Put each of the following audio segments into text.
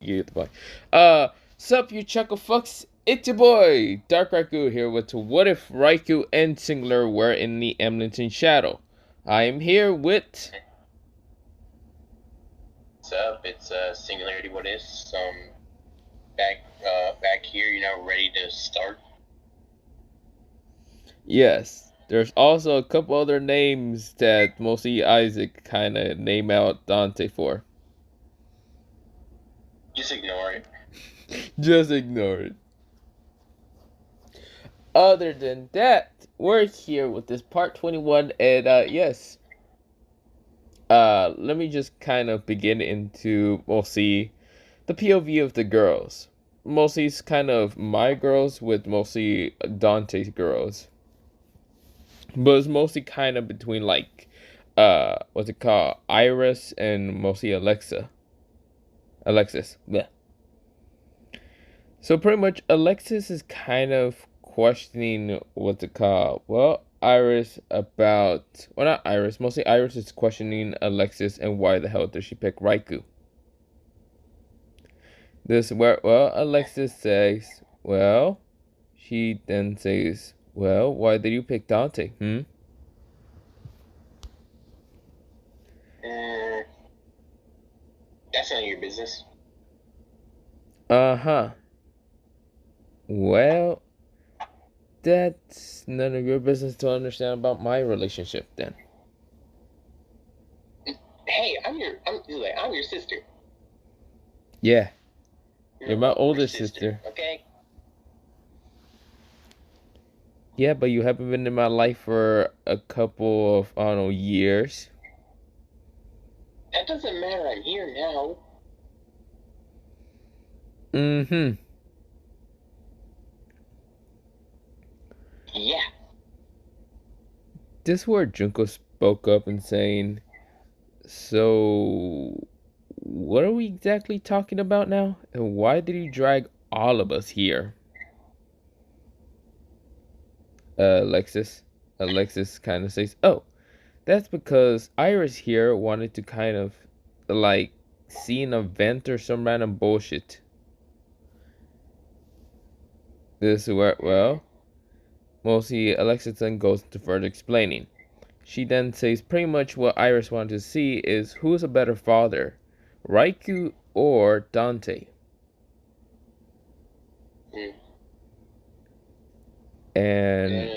you get the point. Sup, you chuckle fucks? It's your boy, Dark Raikou here with What If Raikou and Singular were in the Eminence in Shadow. I am here with... What's up? It's Singularity. What is? Back here, ready to start. Yes, there's also a couple other names that mostly Isaac kind of name out Dante for. Just ignore it. Just ignore it. Other than that, we're here with this part 21, and yes. Let me just kind of begin into mostly the POV of the girls. Mostly it's kind of my girls with mostly Dante's girls. But it's mostly kind of between like what's it called? Iris and mostly Alexis. Yeah. So pretty much Alexis is kind of questioning what's it called? Well, Iris about not Iris, mostly Iris is questioning Alexis and why the hell did she pick Raikou? This where Alexis says, well, she then says, well, why did you pick Dante? That's none of your business. Uh-huh. Well, that's none of your business to understand about my relationship then. Hey, I'm your sister. Yeah. You're my older sister. Okay? Yeah, but you haven't been in my life for a couple of, I don't know, years. That doesn't matter. I'm here now. Mm-hmm. Yeah. This is where Junko spoke up and saying, so, what are we exactly talking about now? And why did you drag all of us here? Alexis kind of says, oh, that's because Iris here wanted to kind of, like, see an event or some random bullshit. This is where, well, mostly Alexis then goes to further explaining. She then says pretty much what Iris wanted to see is who's a better father, Raikou or Dante. And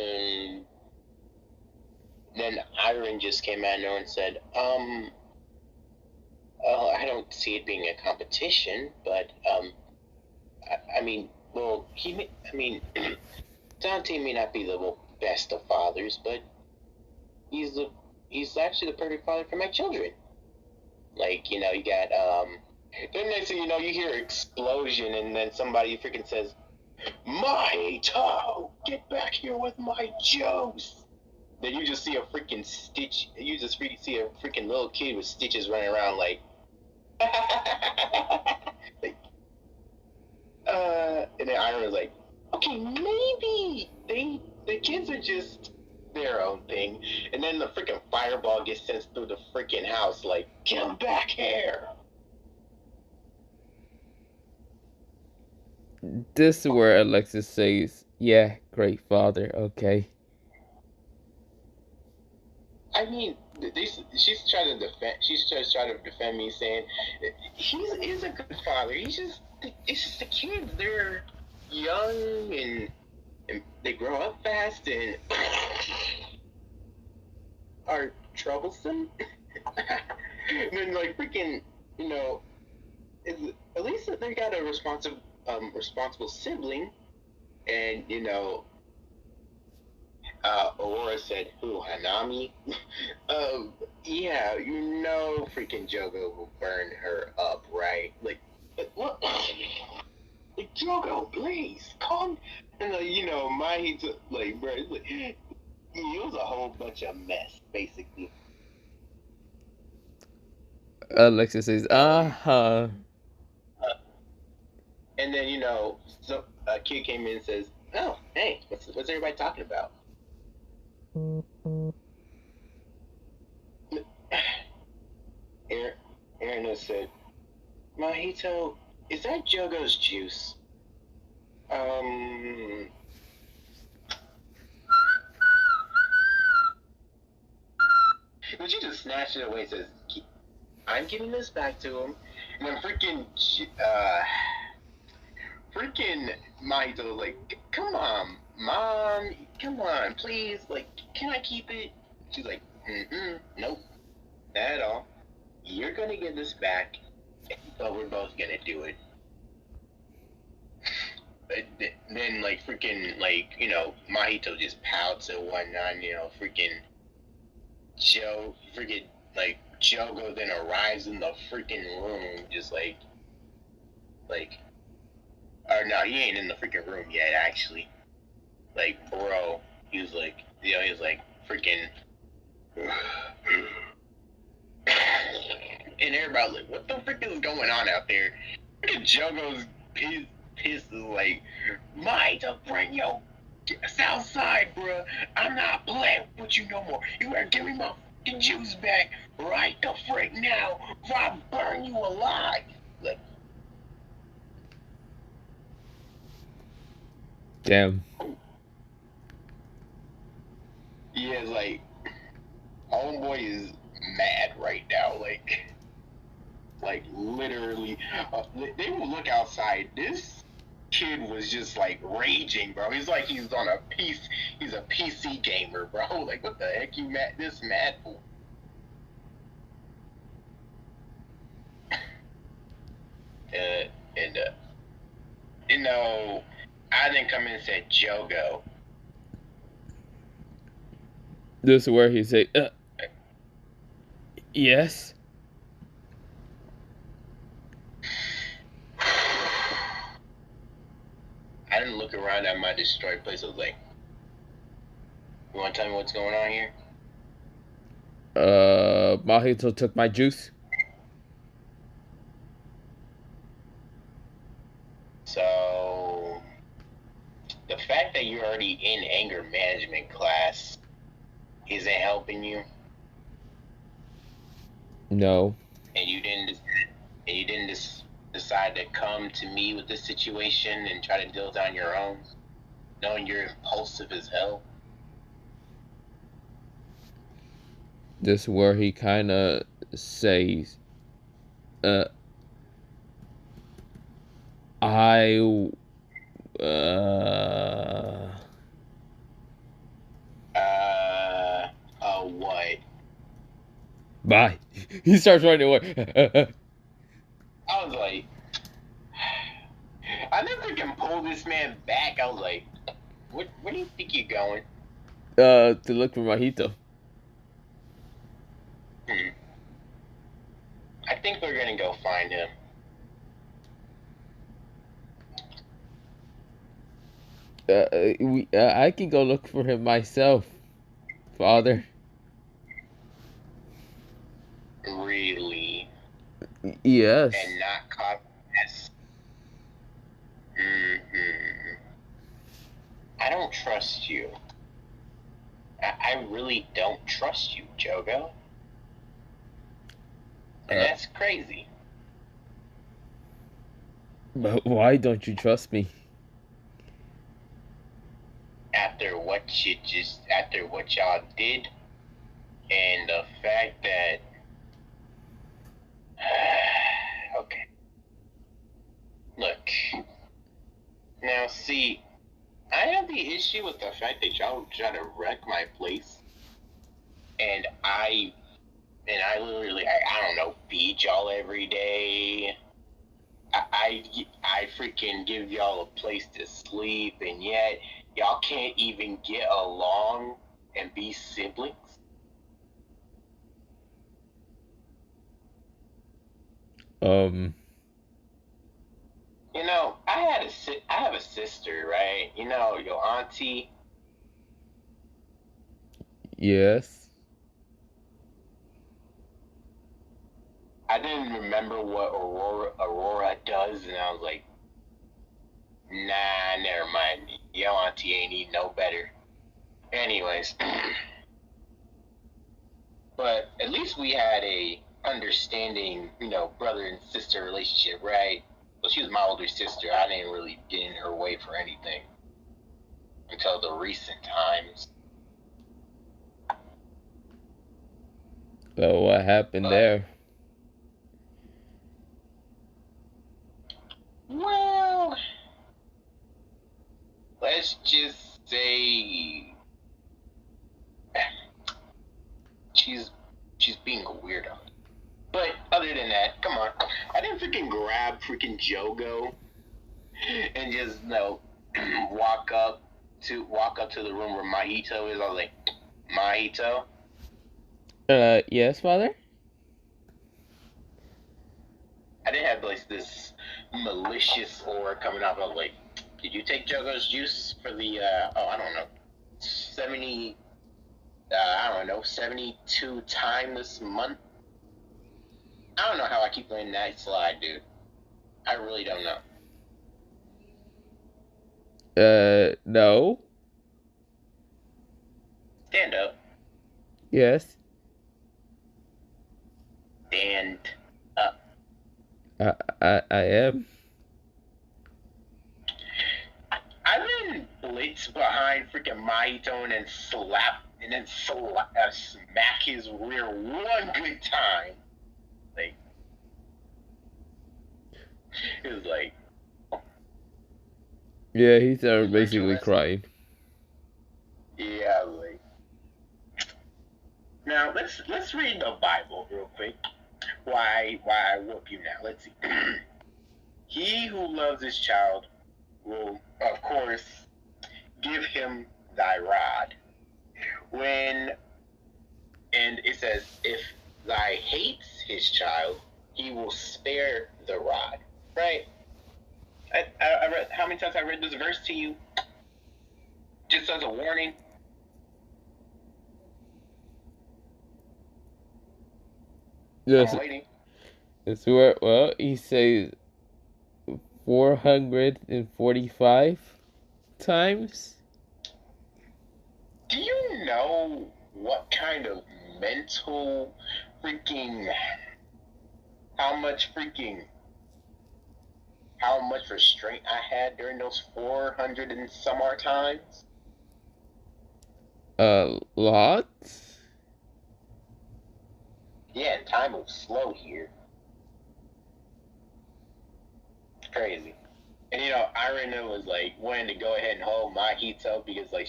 then Iron just came out and said, I don't see it being a competition, but I mean, Dante may not be the best of fathers, but he's actually the perfect father for my children. Like, you got then next thing you know, you hear an explosion, and then somebody freaking says, "My toe, get back here with my juice." Then you just see a freaking Stitch. You just see a freaking little kid with stitches running around like, like, and then Iron was like, okay, maybe the kids are just their own thing. And then the freaking fireball gets sent through the freaking house like, come back here. This is where Alexis says, yeah, great father, okay. I mean, she's trying to defend me, saying he's a good father. It's just the kids. They're young and they grow up fast and are troublesome. And then like freaking, at least they got a responsible sibling, and Aurora said, who, Hanami? Yeah, freaking Jogo will burn her up, right? Like what? Like, Jogo, please, calm. And, Mahi's like, bro, it's like, it was a whole bunch of mess, basically. Alexis says, uh-huh. And then, so a kid came in and says, oh, hey, what's everybody talking about? Aaron said, Mahito, Is that Jogo's juice? But she just snatched it away and says, I'm giving this back to him. And then freaking Mahito like, come on, Mom, come on, please, like, can I keep it? She's like, nope, not at all. You're gonna get this back, but we're both gonna do it. But then, like, freaking, like, Mahito just pouts and whatnot, freaking Jogo then arrives in the freaking room, just like, or no, he ain't in the freaking room yet, actually. Like, bro, he was like, freaking, and everybody like, what the frick is going on out there? Freaking Jogo's pissed, like, to bring your south side, bro. I'm not playing with you no more. You better give me my fucking juice back right the frick now, or I burn you alive. Like, Damn. yeah, like, homeboy is mad right now, like literally, they will look outside. This kid was just like raging, bro. He's like he's on a he's a PC gamer, bro. Like, what the heck you mad for? And I didn't come in and said Jogo. This is where he say, yes. I didn't look around at my destroyed place. I was like, you want to tell me what's going on here? Mahito took my juice. So, the fact that you're already in anger management class isn't helping you. No. And you didn't decide to come to me with this situation and try to deal with it on your own, knowing you're impulsive as hell. This is where he kind of says, What? Bye. He starts running away. I was like, I never can pull this man back. I was like, where do you think you're going? To look for Mahito. I think we're gonna go find him. I can go look for him myself, Father. Really? Yes. And not cop mess. I don't trust you. I really don't trust you, Jogo. And that's crazy. But why don't you trust me? After what y'all did, and the fact that, okay, look, now see, I have the issue with the fact that y'all try to wreck my place, and I literally, I don't know, feed y'all every day. I freaking give y'all a place to sleep, and yet y'all can't even get along and be siblings. I have a sister, right? Your auntie. Yes. I didn't remember what Aurora does, and I was like, nah, never mind. Your auntie ain't need no better. Anyways, but at least we had a understanding, brother and sister relationship, right? Well, she was my older sister. I didn't really get in her way for anything until the recent times. So what happened But, there? well, let's just say she's being a weirdo. But other than that, come on, I didn't freaking grab freaking Jogo and just walk up to the room where Mahito is. I was like, Mahito. Yes, father? I didn't have like this malicious aura coming off. I was like, did you take Jogo's juice for the I don't know, 72 time this month? I don't know how I keep letting that slide, dude. I really don't know. No. Stand up. Yes. Stand up. I am. I've been blitzed behind freaking Mahito and then smack his rear one good time. Like, it was like, Yeah, he started basically crying. yeah, like. Now let's read the Bible real quick. Why I whoop you now? Let's see. He who loves his child will, of course, give him thy rod. And it says, if thy hates his child, he will spare the rod. Right? I read, how many times I read this verse to you? Just as a warning. Yes. I'm waiting. It's where, well, he says 445 times. Do you know what kind of mental freaking how much restraint I had during those 400 and some odd times? A lot? Yeah, time moves slow here. It's crazy. And Irina was like wanting to go ahead and hold Mahito because like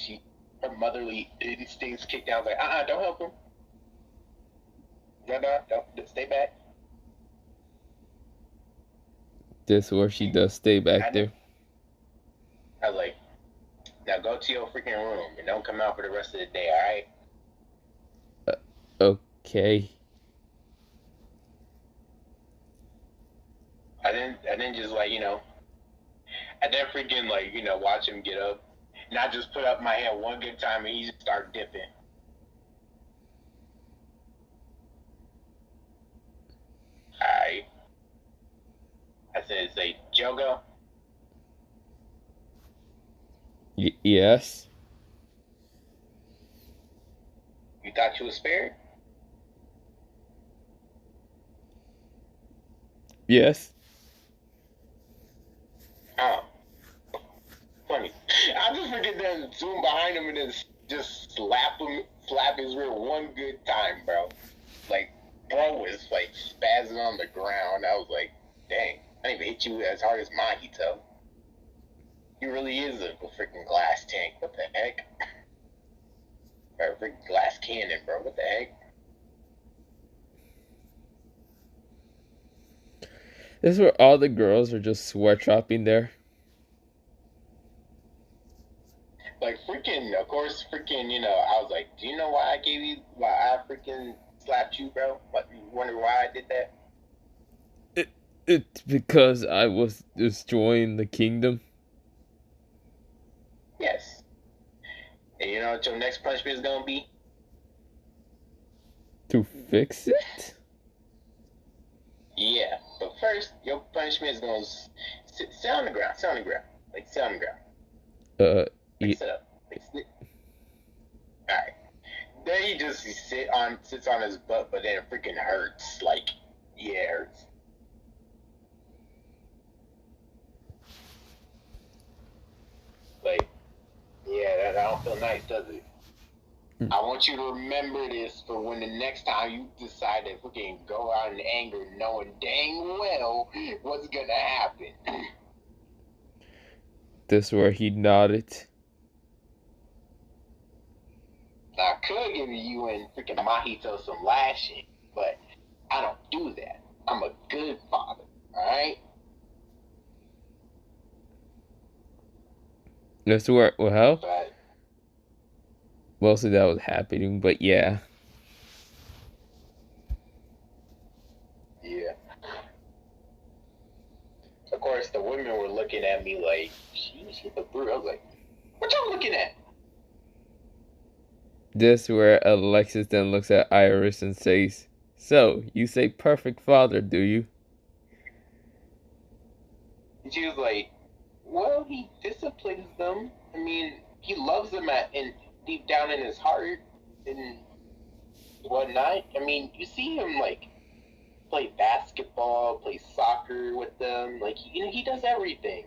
her motherly instincts kicked out. Like, don't help him. No, don't stay back. That's where she does stay back there. I was like, now go to your freaking room and don't come out for the rest of the day, alright? Okay. I didn't just like, I didn't freaking like, watch him get up. And I just put up my hand one good time and he just started dipping. Alright. I said, say, Jogo. Yes. You thought you was spared? Yes. Oh. Funny. I just forget to zoom behind him and then just slap his rear one good time, bro. Like, bro was like spazzing on the ground. I was like, dang, I didn't even hit you as hard as Mahito. He really is a freaking glass tank. What the heck? Or a freaking glass cannon, bro. What the heck? This is where all the girls are just sweatshopping there. Like, freaking, of course, freaking, I was like, do you know why I freaking slapped you, bro? What, you wonder why I did that? It's because I was destroying the kingdom. Yes. And you know what your next punishment is gonna be? To fix it? Yeah. But first, your punishment is gonna sit on the ground. Sit on the ground. Like, sit on the ground. Like, sit up. Like, sit. Alright. Then he just sits on his butt, but then it freaking hurts. Like, yeah, it hurts. don't feel nice, does it? I want you to remember this for when the next time you decide to fucking go out in anger, knowing dang well what's gonna happen. This is where he nodded. I could give you and freaking Mahito some lashing, but I don't do that. I'm a good father, alright? This is where, well, But mostly that was happening, but yeah. yeah. Of course, the women were looking at me like, she's a brute. I was like, what y'all looking at? This is where Alexis then looks at Iris and says, "So, you say perfect father, do you?" And she was like, well, he disciplines them. I mean, he loves them deep down in his heart and whatnot. I mean, you see him like play basketball, play soccer with them. Like, he does everything.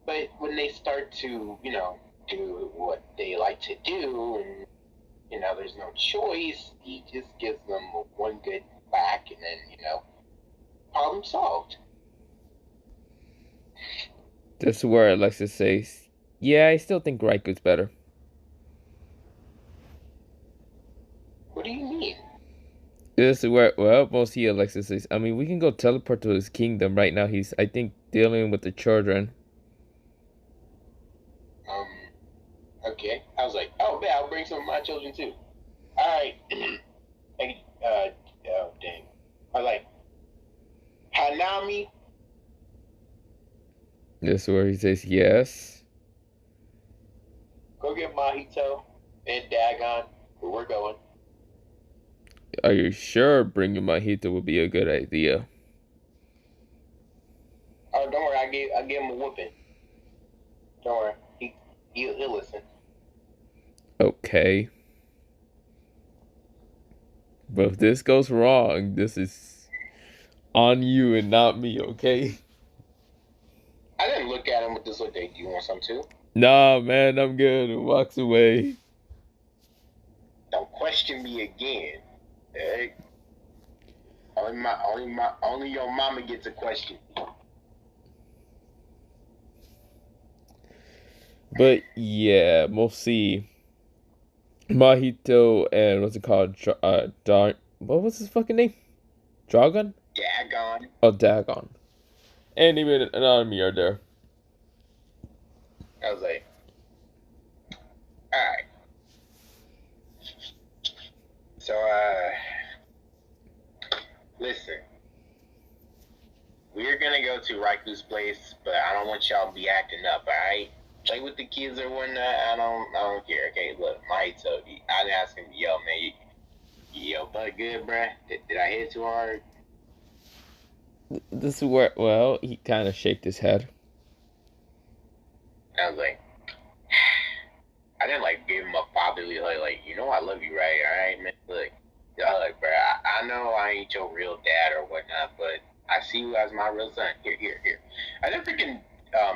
But when they start to, do what they like to do, and there's no choice, he just gives them one good whack, and then problem solved. This is where Alexis says, "Yeah, I still think Raiku's better." What do you mean? This is where, well, mostly Alexis says, "I mean, we can go teleport to his kingdom right now. He's, I think, dealing with the children." Okay. I was like, oh, man, I'll bring some of my children too. All right. Hey, oh, dang. I was like, Hanami? This is where he says, "Yes." Go get Mahito and Dagon, where we're going. Are you sure bringing Mahito would be a good idea? Oh, don't worry, I gave him a whooping. Don't worry, he'll listen. Okay. But if this goes wrong, this is on you and not me, okay? I didn't look at him with this look. Do you want some too? Nah, man, I'm good. And walks away. Don't question me again. Hey, only your mama gets a question. But yeah, we'll see. Mahito and what's it called? What was his fucking name? Dragon? Dagon. Oh, Dagon. And even an enemy are there. I was like, all right. So, listen. We're gonna go to Raiku's place, but I don't want y'all to be acting up, alright? Play with the kids or whatnot, I don't care, okay? Look, Mahito, I'd ask him, yo, man, yo, bud good, bruh? Did I hit too hard? This is where, well, he kind of shaked his head. I was like, I didn't give him a fatherly hug, I love you, right? Alright, man, look, bruh, I know I ain't your real dad or whatnot, but I see you as my real son. Here. I never can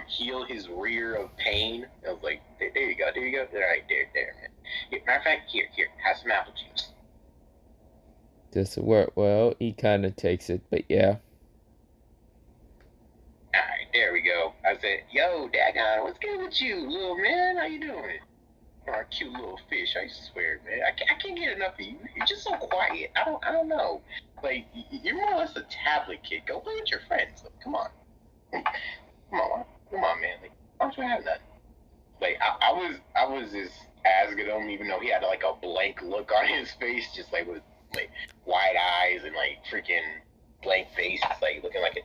heal his rear of pain. I was like, there you go. All right, there, man. Matter of fact, here, have some apple juice. This is where, well, he kind of takes it, but yeah. All right, there we go. I said, yo, Dagon, what's good with you, little man? How you doing? Our cute little fish. I swear, man. I can't get enough of you. You're just so quiet. I don't know. Like, you're more or less a tablet kid. Go play with your friends. Like, come on. Come on, man. Like, why don't you have nothing? Like, I was just asking him, even though he had like a blank look on his face, just like with like wide eyes and like freaking blank face, like looking like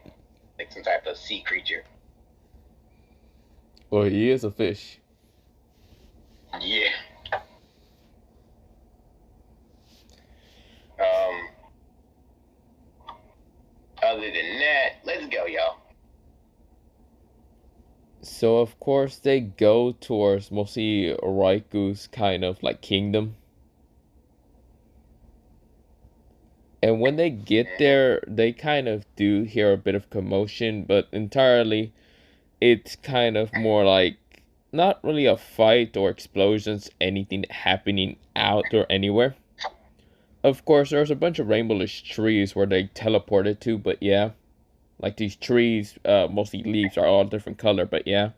some type of sea creature. Well, he is a fish. Yeah. Um. Other than that, let's go, y'all. So, of course, they go towards mostly Raiku's kind of like kingdom. And when they get there, they kind of do hear a bit of commotion, but entirely it's kind of more like not really a fight or explosions, anything happening out or anywhere. Of course, there's a bunch of rainbowish trees where they teleported to, but yeah. Like these trees, mostly leaves are all different color, but yeah.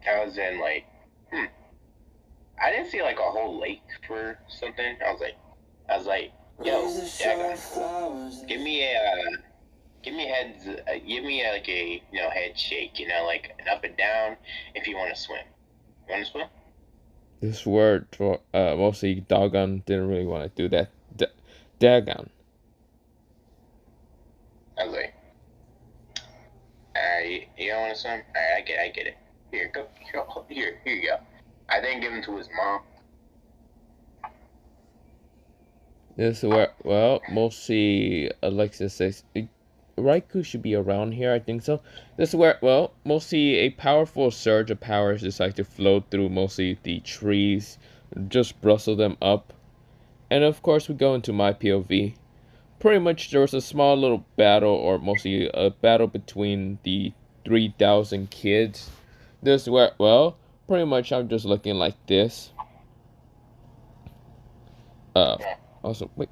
I was in like, I didn't see like a whole lake for something. I was like, yo, Dagon, give me heads, give me like a head shake, like an up and down if you want to swim. You want to swim? This word, mostly Dogon didn't really want to do that. Dagon. I was like, you don't want to swim? Alright, I get it. Here, go, here you go. I then give him to his mom. This where, well, mostly Alexis says Raikou should be around here. I think so. This is where, well, mostly a powerful surge of powers decides to flow through mostly the trees, just rustle them up, and of course we go into my POV. Pretty much there was a small little battle, or mostly a battle between the 3,000 kids. This where, well, pretty much I'm just looking like this. Also, wait.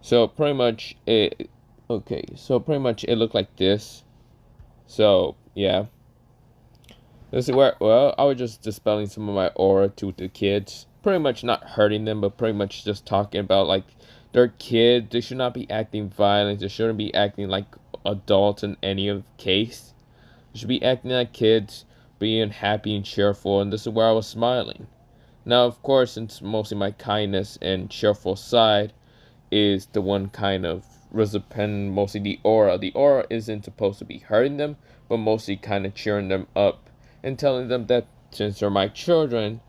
So pretty much it, okay. So pretty much it looked like this. So yeah, this is where, well, I was just dispelling some of my aura to the kids. Pretty much not hurting them, but pretty much just talking about like they're kids. They should not be acting violent. They shouldn't be acting like adults in any of case. They should be acting like kids, being happy and cheerful. And this is where I was smiling. Now, of course, since mostly my kindness and cheerful side is the one kind of represent mostly the aura. The aura isn't supposed to be hurting them, but mostly kind of cheering them up and telling them that since they're my children,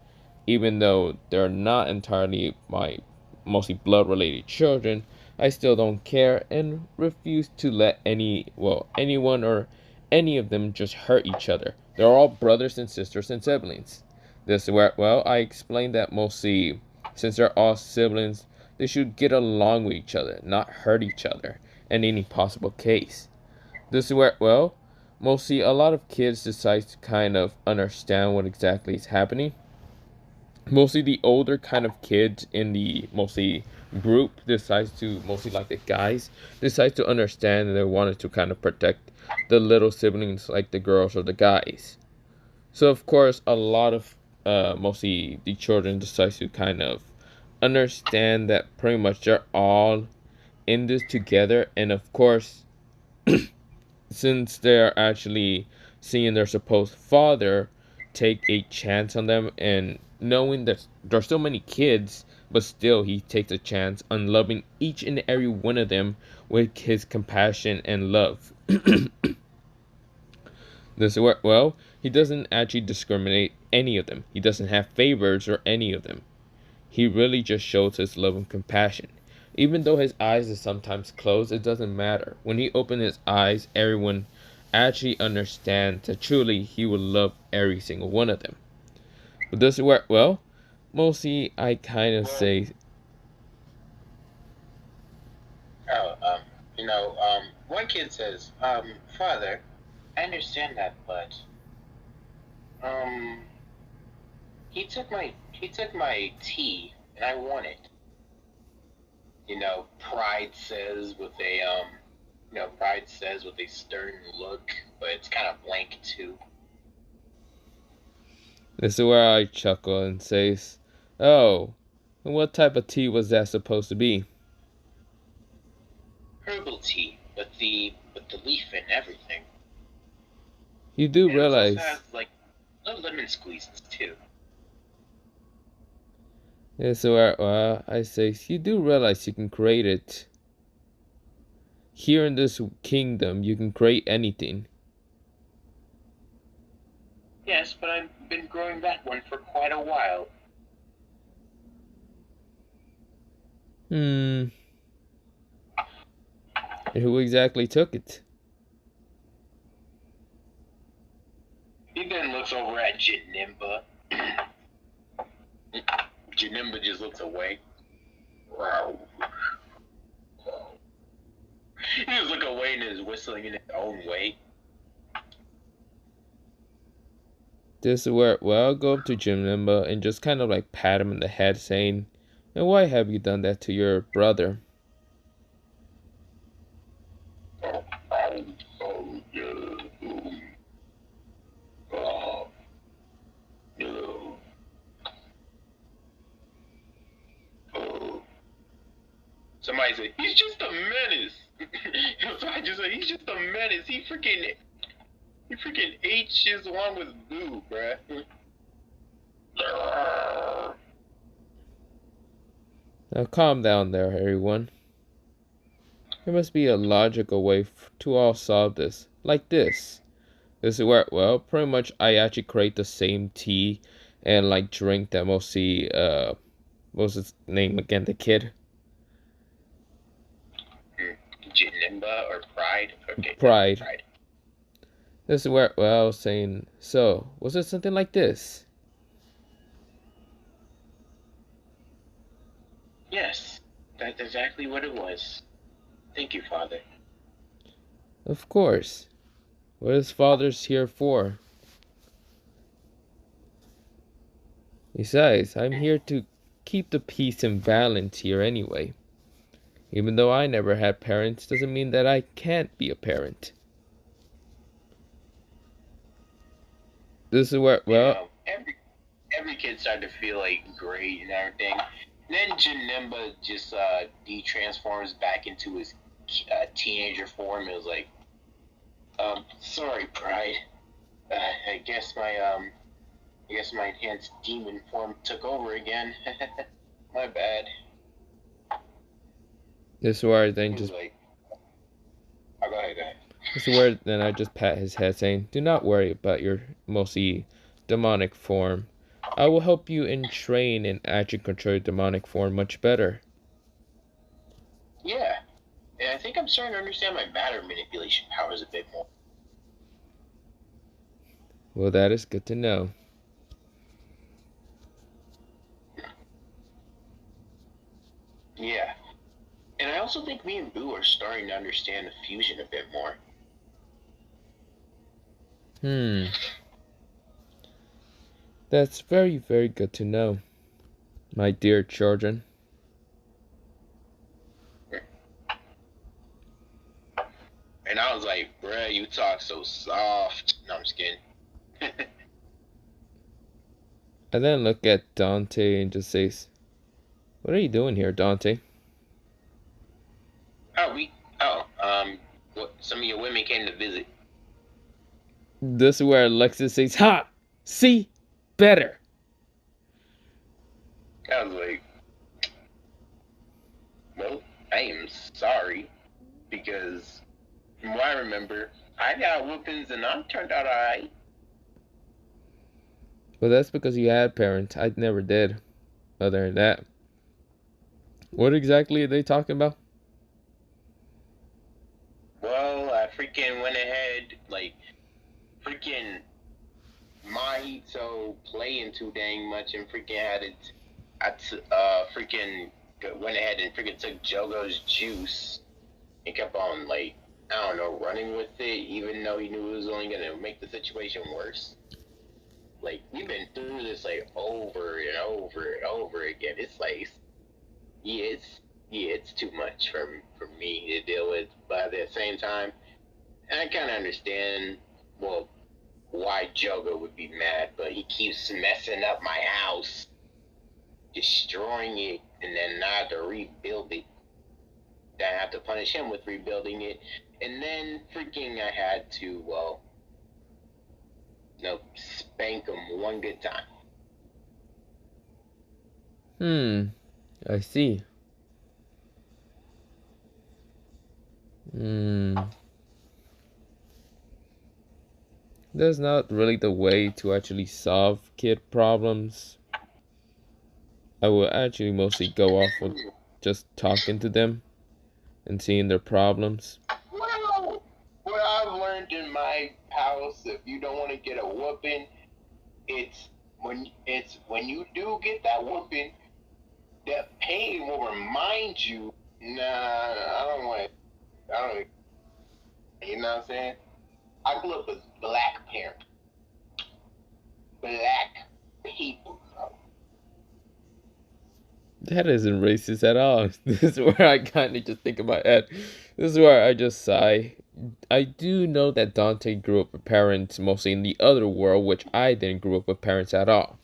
even though they're not entirely my mostly blood related children, I still don't care and refuse to let anyone or any of them just hurt each other. They're all brothers and sisters and siblings. This is where, well, I explained that mostly since they're all siblings, they should get along with each other, not hurt each other in any possible case. This is where, well, mostly a lot of kids decide to kind of understand what exactly is happening. Mostly the older kind of kids in the mostly group decides to, mostly like the guys, decides to understand and they wanted to kind of protect the little siblings like the girls or the guys. So of course a lot of mostly the children decides to kind of understand that pretty much they're all in this together, and of course since they're actually seeing their supposed father take a chance on them and knowing that there's so many kids, but still he takes a chance on loving each and every one of them with his compassion and love. This is where, well, he doesn't actually discriminate any of them. He doesn't have favors or any of them. He really just shows his love and compassion. Even though his eyes are sometimes closed, it doesn't matter. When he opens his eyes, everyone actually understands that truly he will love every single one of them. But does it work? Well, mostly I kind of say... One kid says, Father, I understand that, but, he took my tea, and I want it. Pride says with a stern look, but it's kind of blank too. This is where I chuckle and says, "Oh, and what type of tea was that supposed to be?" Herbal tea, with the leaf and everything. You do And it realize... also has, like, little lemon squeezes too. Yeah, so I say, you do realize you can create it. Here in this kingdom, you can create anything. Yes, but I've been growing that one for quite a while. And who exactly took it? He then looks over at Janimba. Janimba just looks away. He just looks away and is whistling in his own way. This is where, well, I'll go up to Jim Limbo and just kind of like pat him in the head, saying, "And why have you done that to your brother?" Somebody said, he's just a menace. So I just said, he's just a menace. He freaking ate shiz along with Boo, bruh. Now calm down there, everyone. There must be a logical way to all solve this. Like this. This is where, well, pretty much I actually create the same tea and like drink that mostly, what's his name again, the kid? Janimba or Pride? Okay, Pride. Pride. This is where, well, I was saying, so, was it something like this? Yes, that's exactly what it was. Thank you, Father. Of course. What is fathers here for? Besides, I'm here to keep the peace and balance here anyway. Even though I never had parents, doesn't mean that I can't be a parent. This is where, well, every kid started to feel like great and everything. And then Janemba just de-transforms back into his teenager form. It was like, sorry, Pride. I guess my enhanced demon form took over again. My bad. this is where I then just, Like, oh, go ahead. this is where then I just pat his head saying, do not worry about your mostly demonic form. I will help you in train and actually control your demonic form much better. Yeah, and I think I'm starting to understand my matter manipulation powers a bit more. Well, that is good to know. Yeah, and I also think me and Boo are starting to understand the fusion a bit more. That's very, very good to know, my dear children. And I was like, bruh, you talk so soft. No, I'm just kidding. I then look at Dante and just says, what are you doing here, Dante? What, some of your women came to visit. This is where Alexis says, ha! See? Better. I was like, well, I am sorry, because from what I remember, I got whoopings and I turned out alright. Well, that's because you had parents. I never did. Other than that. What exactly are they talking about? Well, I freaking went ahead, like, freaking Mahito playing too dang much and freaking had it. Freaking went ahead and freaking took Jogo's juice and kept on, like, I don't know, running with it, even though he knew it was only gonna make the situation worse. Like, we've been through this, like, over and over and over again. It's like, it's too much for me to deal with. But at the same time, I kind of understand, well, why Jogo would be mad, but he keeps messing up my house, destroying it, and then I have to rebuild it. Then I have to punish him with rebuilding it, and then freaking I had to, well, spank him one good time. I see. That's not really the way to actually solve kid problems. I will actually mostly go off with just talking to them and seeing their problems. Well, what I've learned in my house, if you don't want to get a whooping, it's when you do get that whooping, that pain will remind you. Nah, I don't want it. I don't. You know what I'm saying? I grew up with black parents. black people. That isn't racist at all. This is where I kind of just think in my head. This is where I just sigh. I do know that Dante grew up with parents mostly in the other world, which I didn't grow up with parents at all.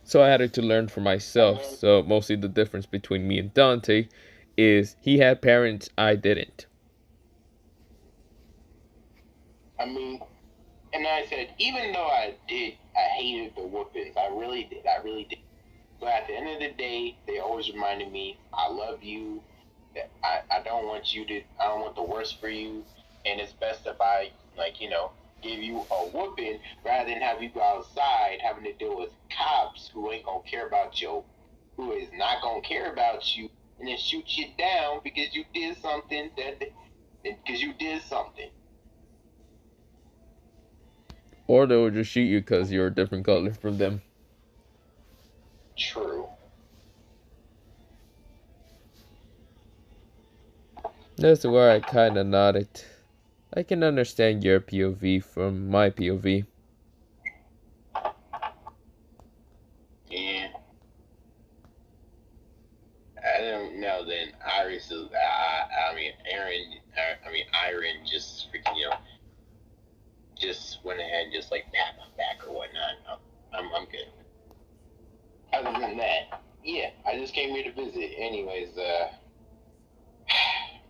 So I had to learn for myself. So mostly the difference between me and Dante is he had parents, I didn't. I mean, and I said, even though I hated the whoopings. I really did. But at the end of the day, they always reminded me, I love you. That I don't want you to, I don't want the worst for you. And it's best if I, like, give you a whooping rather than have you go outside having to deal with cops who ain't gonna care about you, who is not gonna care about you, and then shoot you down because you did something because you did something. Or they will just shoot you because you're a different color from them. True. That's where I kind of nodded. I can understand your POV from my POV. Yeah. I don't know. Then Iris is. I mean, Iron just freaking, just went ahead and just like pat my back or whatnot. I'm good. Other than that, yeah, I just came here to visit. Anyways,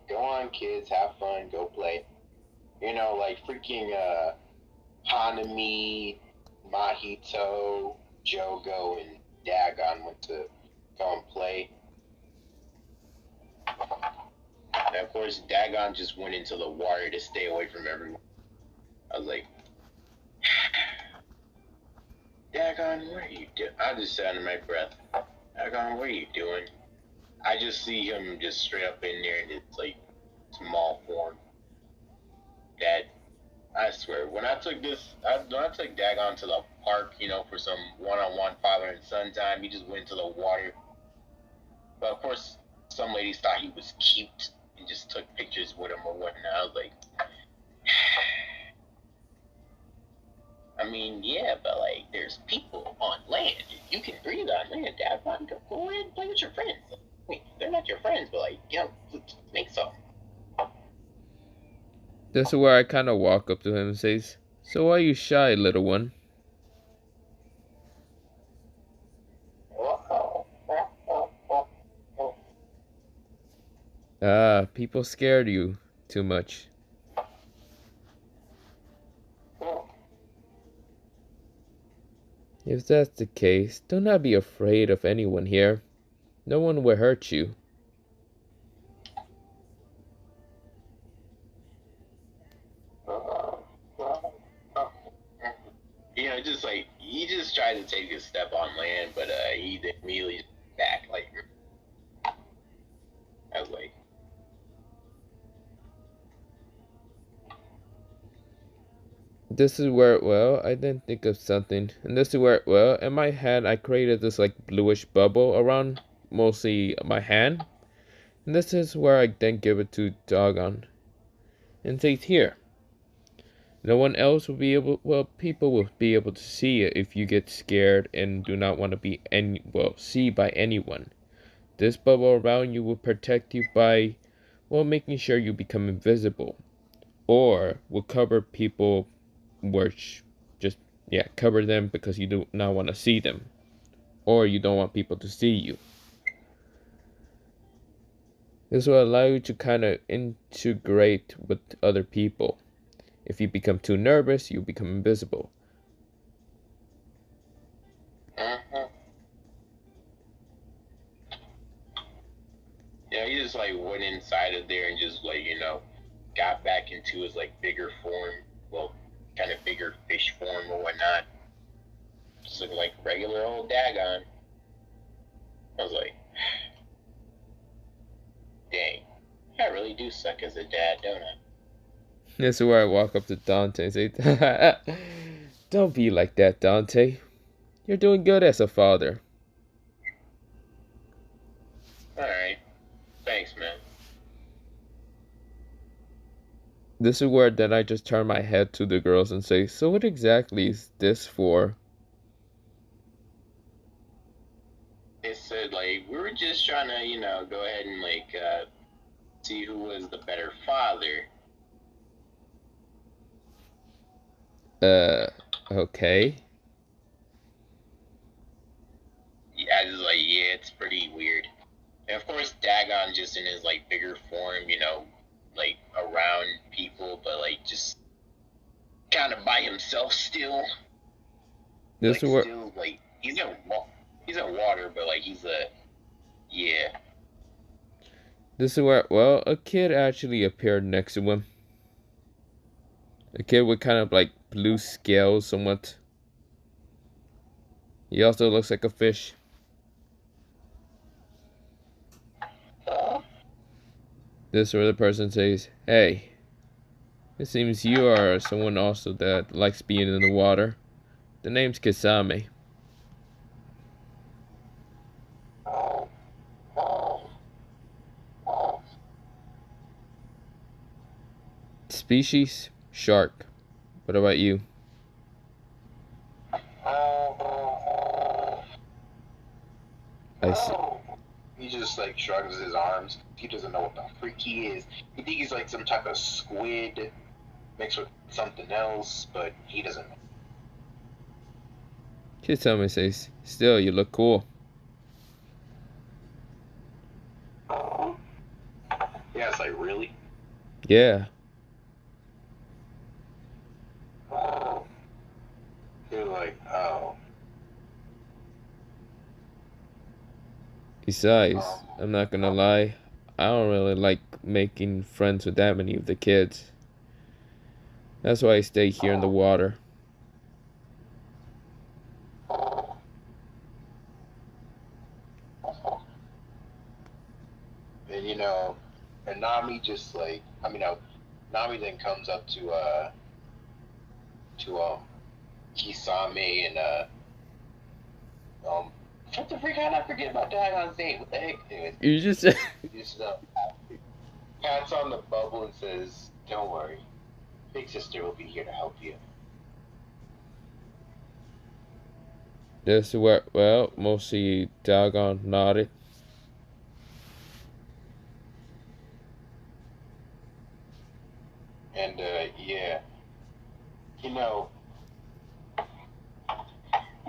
go on, kids, have fun, go play. Like freaking Hanami, Mahito, Jogo, and Dagon went to go and play. And of course, Dagon just went into the water to stay away from everyone. I was like, Dagon, what are you doing? I just said under my breath, Dagon, what are you doing? I just see him just straight up in there in his like small form. That I swear, when I took Dagon to the park, for some one-on-one father and son time, he just went into the water. But of course, some ladies thought he was cute and just took pictures with him or whatnot. I was like, I mean, yeah, but like, there's people on land. You can breathe on land, Dagon. Go ahead and play with your friends. I mean, they're not your friends, but like, make some. This is where I kind of walk up to him and says, "So why are you shy, little one?" Ah, people scared you too much. If that's the case, do not be afraid of anyone here. No one will hurt you. Just like he just tried to take a step on land, but he immediately back. Like I was like, This is where, well, I didn't think of something. And this is where, well, in my head, I created this like bluish bubble around mostly my hand. And this is where I then give it to Dogon. And says here. No one else will be able, well, people will be able to see it if you get scared and do not want to be see by anyone. This bubble around you will protect you by, well, making sure you become invisible. Or will cover people which just, yeah, cover them because you do not want to see them. Or you don't want people to see you. This will allow you to kind of integrate with other people. If you become too nervous, you become invisible. he just like went inside of there and just like got back into his like bigger form, well, kind of bigger fish form or whatnot. Just looking like regular old Dagon. I was like, dang, I really do suck as a dad, don't I? This is where I walk up to Dante and say, "Don't be like that, Dante. You're doing good as a father." Alright. Thanks, man. This is where then I just turn my head to the girls and say, so what exactly is this for? They said, like, we were just trying to, go ahead and, like, see who was the better father. Okay. Yeah, I was like, yeah, it's pretty weird. And of course, Dagon just in his, like, bigger form, like, around people, but, like, just kind of by himself still. This Like, is where still, like, he's in water, but, like, yeah. well, a kid actually appeared next to him. A kid with kind of like blue scales somewhat. He also looks like a fish. This where the person says, hey, it seems you are someone also that likes being in the water. The name's Kisame. Species? Shark. What about you? I see. He just like shrugs his arms. He doesn't know what the freak he is. He thinks he's like some type of squid mixed with something else, but he doesn't know. Kisame says, still, you look cool. Yeah, it's like really. Yeah. You're like, oh. Besides, I'm not gonna lie, I don't really like making friends with that many of the kids. That's why I stay here in the water. And and Nami just like, Nami then comes up to Kisame and what the freak? How did I forget about Dagon's name? What the heck? Anyways, You just just pats on the bubble and says, "Don't worry, Big Sister will be here to help you." this where well, mostly Dagon nodded. And yeah, you know,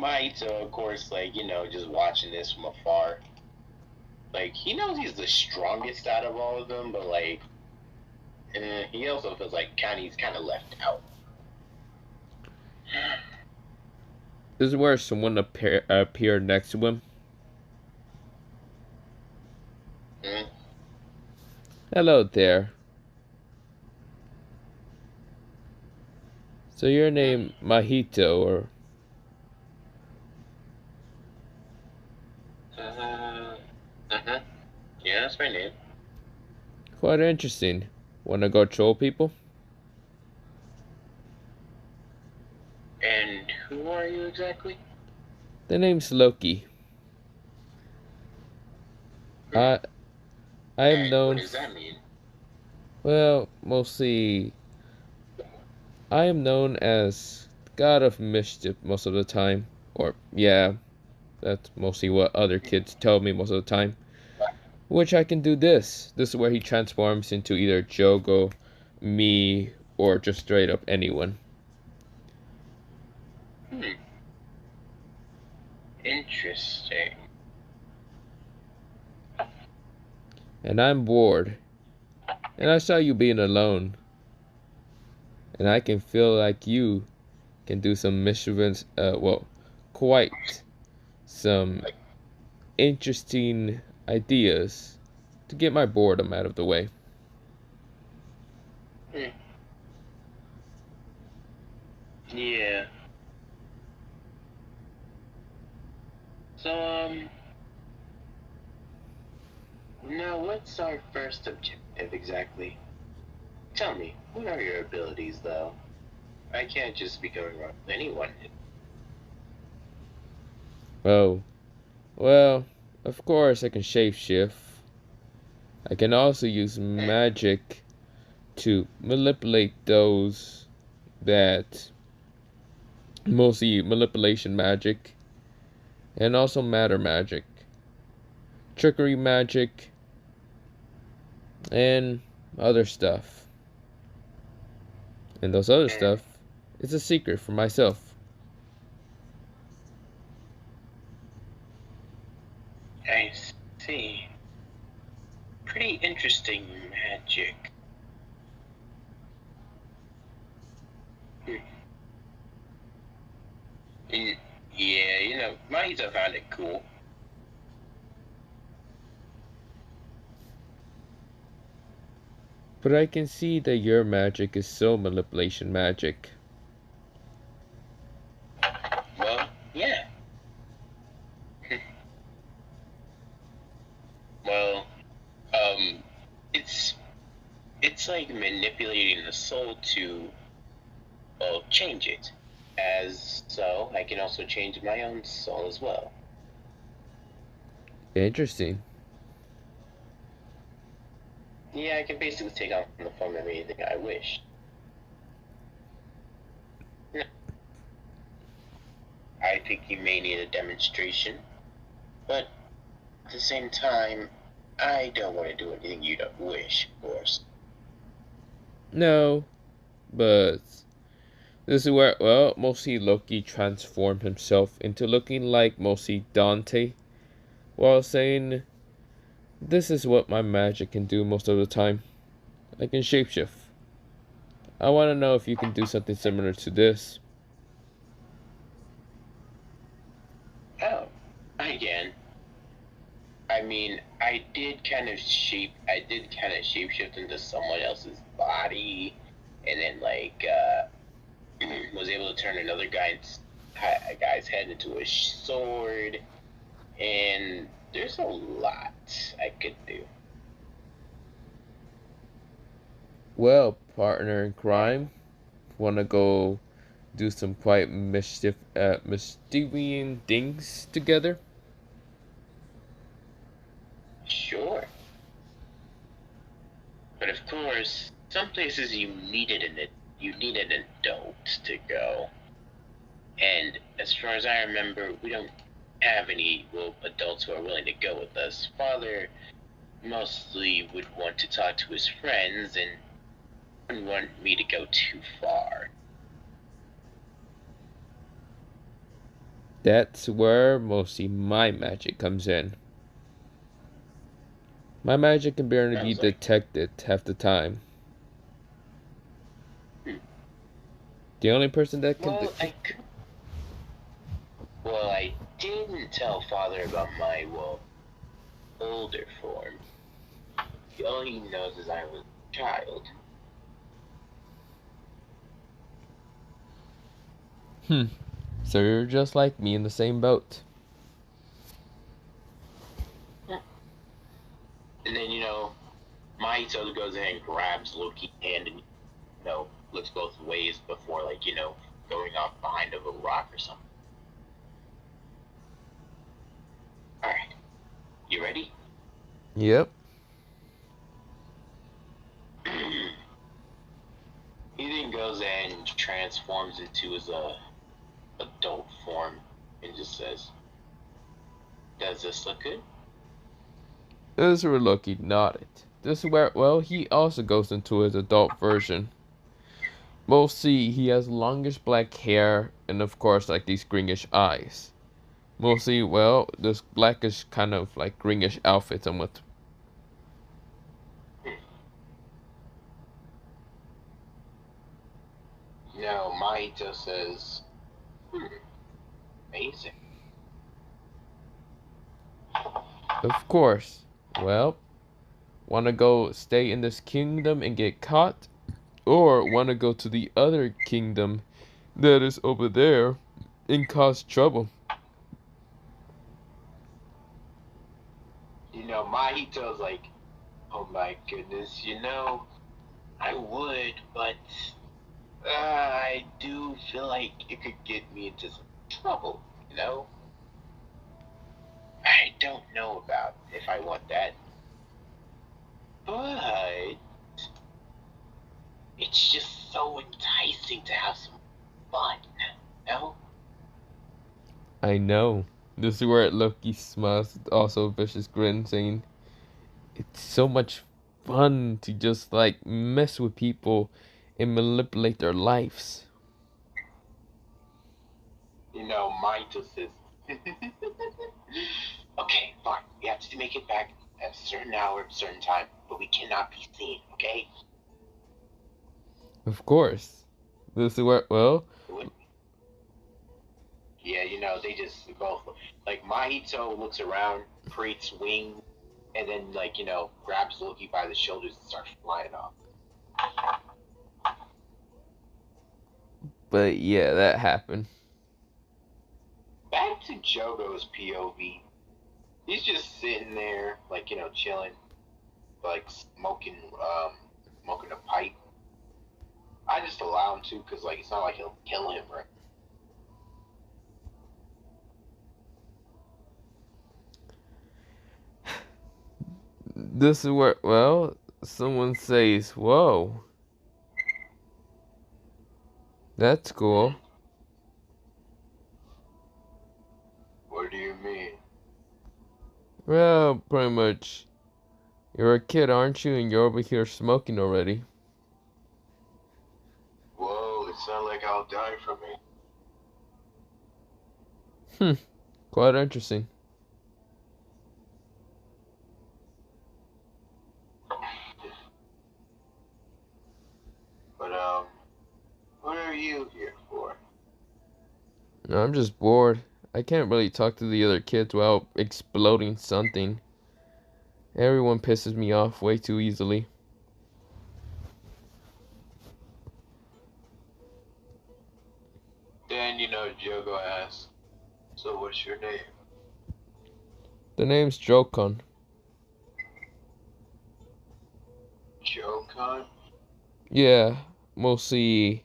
Maito, of course, like just watching this from afar, like he knows he's the strongest out of all of them, but like, he also feels like he's kind of left out. This is where someone appeared next to him. Mm-hmm. Hello there. So your name Mahito or Yeah, that's my name. quite interesting. Wanna go troll people? And who are you exactly? The name's Loki. I am And what known. does that mean? Well, mostly I am known as God of Mischief most of the time. Or yeah, that's mostly what other kids tell me most of the time. Which I can do this. This is where he transforms into either Jogo, me, or just straight up anyone. Interesting. And I'm bored. And I saw you being alone. And I can feel like you can do some mischievous, quite some interesting ideas to get my boredom out of the way. Yeah. So, now what's our first objective exactly? Tell me, what are your abilities, though? I can't just be going around with anyone. Oh, well, of course I can shapeshift. I can also use magic to manipulate those that mostly manipulation magic and also matter magic, trickery magic, and other stuff. And those other stuff is a secret for myself. I see. Pretty interesting magic. And, yeah, Mahito found it cool. But I can see that your magic is so manipulation magic. Well, yeah. Well, it's like manipulating the soul to, well, change it. As so, I can also change my own soul as well. Interesting. Yeah, I can basically take on the form of anything I wish. I think you may need a demonstration, but at the same time, I don't want to do anything you don't wish, of course. No, but this is where, well, mostly Loki transformed himself into looking like mostly Dante, while saying, "This is what my magic can do most of the time. I can shapeshift. I want to know if you can do something similar to this." Oh, again. I mean, I did kind of shapeshift into someone else's body, and then was able to turn another guy's head into a sword, and there's a lot I could do. Well, partner in crime, want to go do some quite mischievous things together? Sure. But of course, some places you needed an adult to go. And as far as I remember, we don't have any adults who are willing to go with us. Father mostly would want to talk to his friends and wouldn't want me to go too far. That's where mostly my magic comes in. My magic can barely be detected half the time. The only person that can Well, I didn't tell Father about my, older form. All he knows is I was a child. So you're just like me in the same boat. And then, Mahito goes in and grabs Loki's hand and, looks both ways before, going off behind of a rock or something. Alright. You ready? Yep. He then goes in and transforms into his adult form and just says, "Does this look good?" This is where Loki nodded. This is where, well, he also goes into his adult version. Mostly, he has longish black hair and, of course, like these greenish eyes. Mostly, well, this blackish kind of like greenish outfit and with. Mahito says, amazing. Of course. Well, wanna go stay in this kingdom and get caught? Or wanna go to the other kingdom that is over there and cause trouble? Mahito's like, oh my goodness, I would, but I do feel like it could get me into some trouble, I don't know about if I want that. But It's just so enticing to have some fun, no? I know. This is where Loki smiles, also a vicious grin, saying, "It's so much fun to just like mess with people and manipulate their lives." You know, Maito says, okay, fine, we have to make it back at a certain hour, certain time, but we cannot be seen, okay? Of course. This is where, well, Yeah, you know, they just both, like, Mahito looks around, creates wings, and then, like, you know, grabs Loki by the shoulders and starts flying off. but yeah, that happened. Back to Jogo's POV. He's just sitting there, like, you know, chilling, like, smoking a pipe. I just allow him to, because, like, it's not like he'll kill him, right? This is where, well, someone says, "Whoa, that's cool." What do you mean? Well, pretty much. You're a kid, aren't you? And you're over here smoking already. Whoa, it's not like I'll die from it. Quite interesting. But, what are you here for? No, I'm just bored. I can't really talk to the other kids without exploding something. Everyone pisses me off way too easily. Then, you know, Jogo asks, so what's your name? The name's Jokon. Jokon? Yeah, mostly.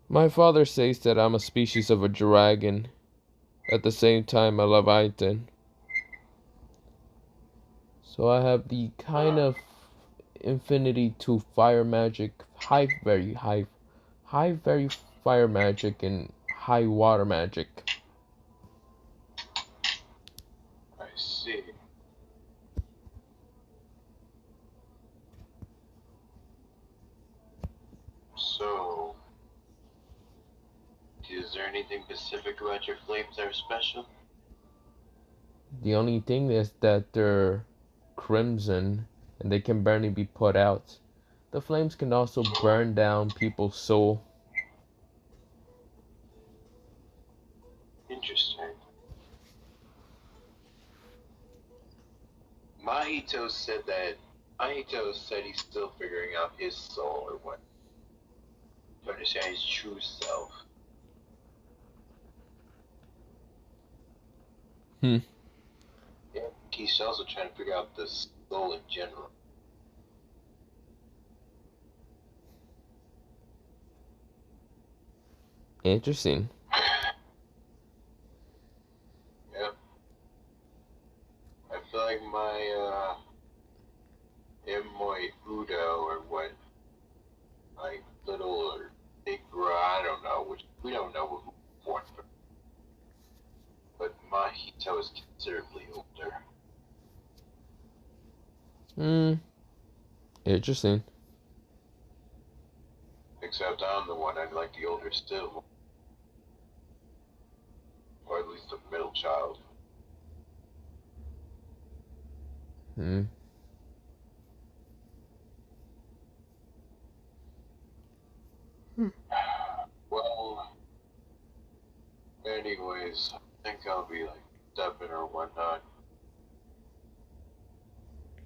My father says that I'm a species of a dragon. At the same time, I love Aiton. So I have the kind of infinity to fire magic, high very fire magic and high water magic. I see. So, is there anything specific about your flames that are special? The only thing is that they're crimson and they can barely be put out. The flames can also burn down people's soul. Interesting. Mahito said he's still figuring out his soul or what to understand his true self. Hmm. Yeah, he's also trying to figure out the soul in general. Interesting. Yeah, I feel like my Emoi Udo or what, like little or big bro, I don't know, which we don't know who born from, but Mahito is considerably older. Hmm. Interesting. Except I'm the one, I'm like the older still, or at least the middle child. Hmm. Well, anyways, I think I'll be like stepping or whatnot.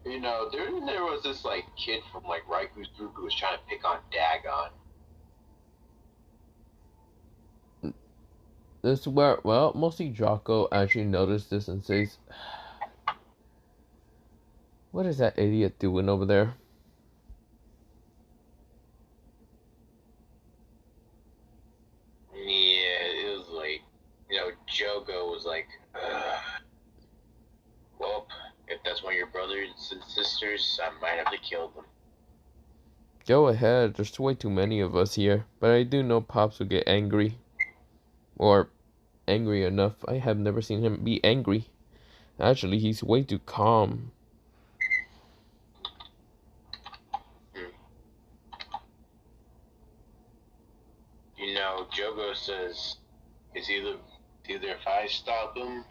You know, there was this like kid from like Raiku's group who was trying to pick on Dagon. This is where, well, mostly Jocko actually noticed this and says, "What is that idiot doing over there?" Yeah, it was like, you know, Jogo was like, well, if that's one of your brothers and sisters, I might have to kill them. Go ahead, there's way too many of us here. But I do know Pops will get angry. Or angry enough. I have never seen him be angry. Actually, he's way too calm. You know, Jogo says it's either if I stop him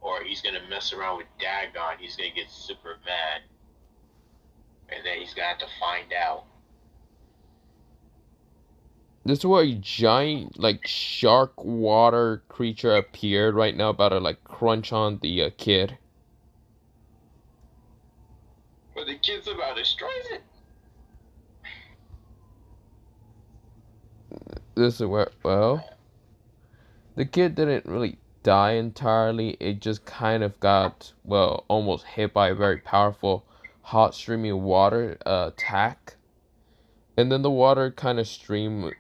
or he's gonna mess around with Dagon, he's gonna get super mad. And then he's gonna have to find out. This is where a giant, like, shark water creature appeared right now, about to, like, crunch on the kid. But the kid's about to destroy it. This is where, well, the kid didn't really die entirely. It just kind of got, well, almost hit by a very powerful hot streaming water attack. And then the water kind of stream,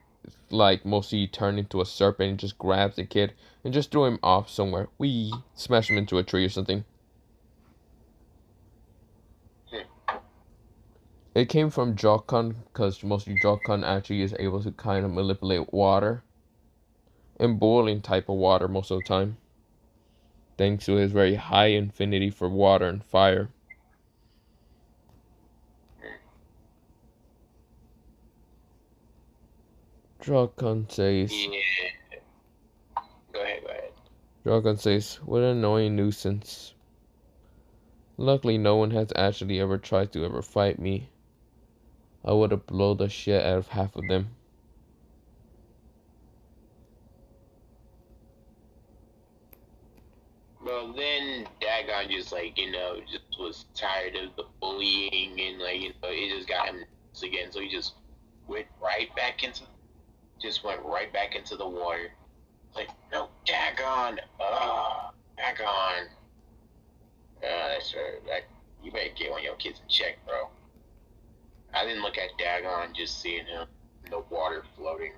like, mostly turned into a serpent and just grabs the kid and just threw him off somewhere. We smash him into a tree or something. It came from Jokun, because mostly Jokun actually is able to kind of manipulate water. And boiling type of water most of the time. Thanks to his very high affinity for water and fire. Jokun says... Yeah. Go ahead. Jokun says, what an annoying nuisance. Luckily no one has actually ever tried to ever fight me. I would have blown the shit out of half of them. Well, then Dagon just like, just was tired of the bullying and like, it just got him again. So he just went right back into the water. Like, no, Dagon, Dagon. That's right. You better get one of your kids in check, bro. I didn't look at Dagon, just seeing him in the water floating.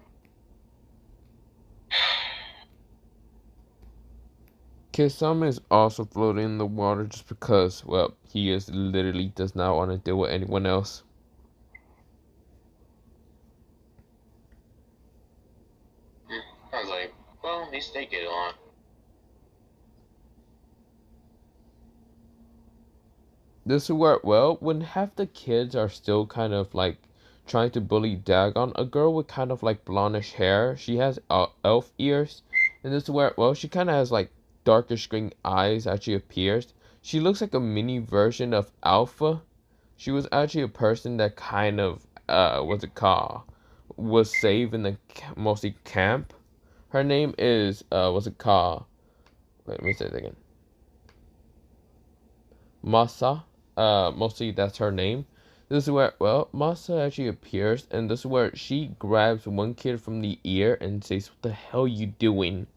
Kisame is also floating in the water just because, well, he is literally does not want to deal with anyone else. I was like, well, at least they get along. This is where, well, when half the kids are still kind of like trying to bully Dagon, a girl with kind of like blondish hair, she has elf ears, and this is where, well, she kind of has like darkish green eyes actually appears. She looks like a mini version of Alpha. She was actually a person that kind of, what's it called, was saved in the mostly camp. Her name is, what's it called? Wait, let me say it again. Masa. Mostly that's her name. This is where, well, Masa actually appears, and this is where she grabs one kid from the ear and says, "What the hell you doing?"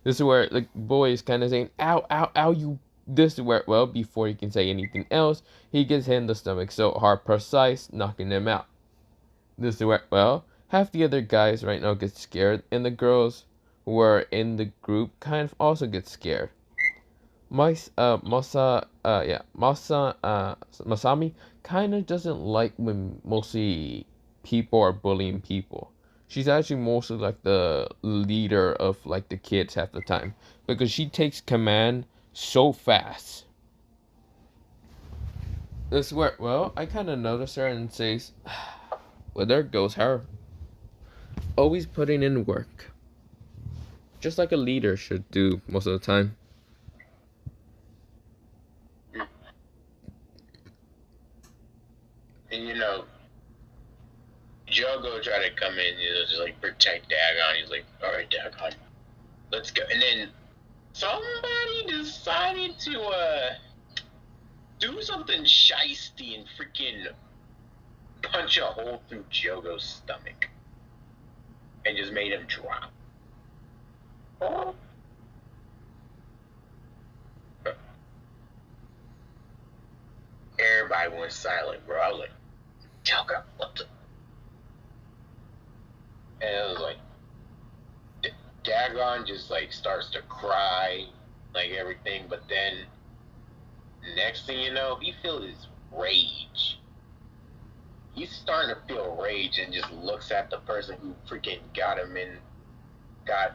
This is where the boy is kind of saying, "Ow, ow, ow, you." This is where, well, before he can say anything else, he gets hit in the stomach so hard, precise, knocking him out. This is where, well, half the other guys right now get scared, and the girls who are in the group kind of also get scared. Masami kind of doesn't like when mostly people are bullying people. She's actually mostly like the leader of like the kids half the time because she takes command so fast. This is where, well, I kind of notice her and says, well, there goes her. Always putting in work. Just like a leader should do most of the time. And Jogo tried to come in, just like protect Dagon. He's like, all right, Dagon, let's go. And then somebody decided to do something shisty and freaking punch a hole through Jogo's stomach and just made him drop. Oh. Everybody went silent, bro. I was like, Jogo, what the? And it was like, Dagon just like starts to cry, like everything, but then next thing you know, he feels his rage. he's starting to feel rage and just looks at the person who freaking got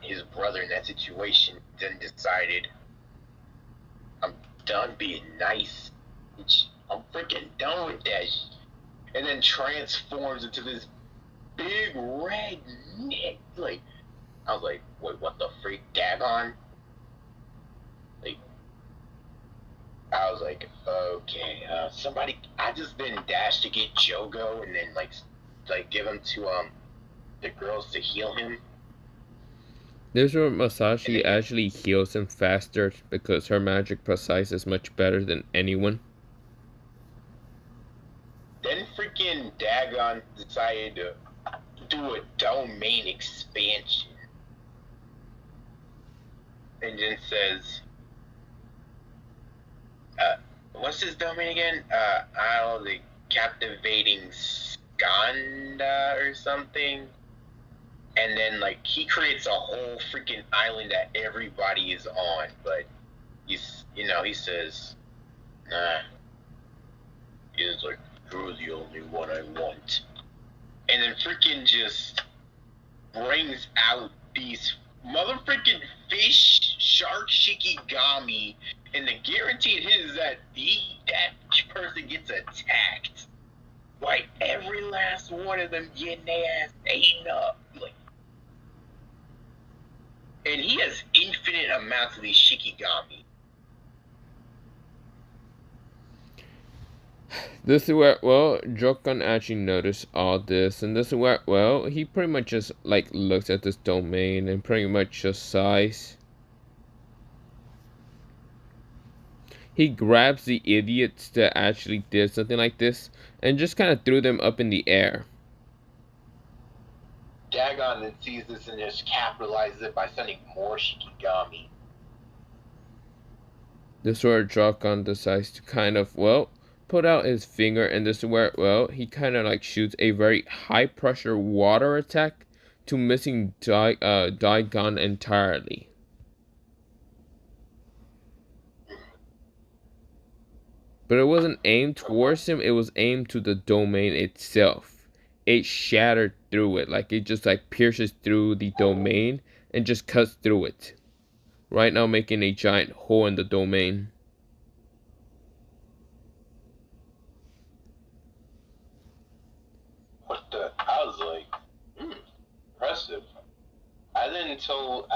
his brother in that situation, then decided, I'm done being nice. I'm freaking done with that. And then transforms into this big red neck. Like, I was like, wait, what the freak, Dagon? Like, I was like, okay, somebody. I just then dashed to get Jogo, and then like give him to the girls to heal him. This is where Masashi actually heals him faster because her magic precise is much better than anyone. Then freaking Dagon decided to do a domain expansion. And then says, what's his domain again? Isle the Captivating Skanda or something. And then, like, he creates a whole freaking island that everybody is on. But, he says, nah. He's like, you're the only one I want. And then freaking just brings out these motherfucking fish shark shikigami, and the guaranteed is that that person gets attacked. Like, every last one of them getting their ass eaten up. Like, and he has infinite amounts of these shikigami. This is where, well, Jokan actually noticed all this, and this is where, well, he pretty much just, like, looks at this domain and pretty much just sighs. He grabs the idiots that actually did something like this and just kind of threw them up in the air. Dagon then sees this and just capitalizes it by sending more shikigami. This is where Jokan decides to kind of, well, put out his finger, and this is where, well, he kind of like shoots a very high pressure water attack to missing Dagon entirely. But it wasn't aimed towards him, it was aimed to the domain itself. It shattered through it, like it just like pierces through the domain and just cuts through it. Right now making a giant hole in the domain. What the? I was like, impressive. I didn't tell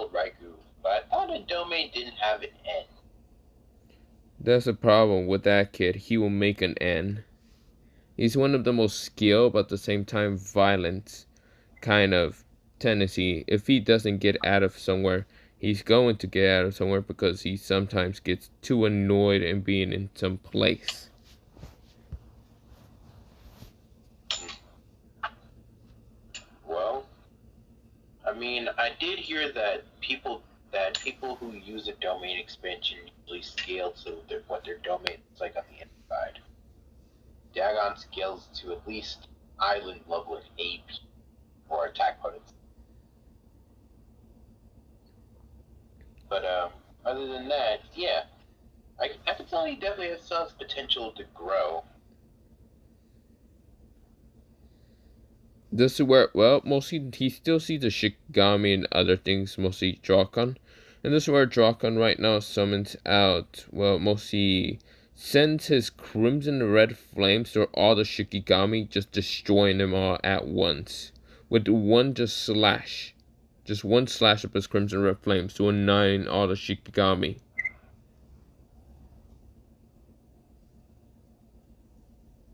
Raikou, but I thought a domain didn't have an end. That's the problem with that kid. He will make an end. He's one of the most skilled, but at the same time violent kind of tendency. If he doesn't get out of somewhere, he's going to get out of somewhere because he sometimes gets too annoyed in being in some place. Well, I mean, I did hear that people who use a domain expansion usually scale to what their domain is like on the inside. Dagon scales to at least island level in AP or attack potency. But other than that, yeah, I can tell he definitely has some potential to grow. This is where, well, mostly he still sees the Shikigami and other things, mostly Drakan. And this is where Drakan right now summons out, well, mostly sends his crimson red flames through all the Shikigami, just destroying them all at once. With one slash of his crimson red flames to annihilate all the Shikigami.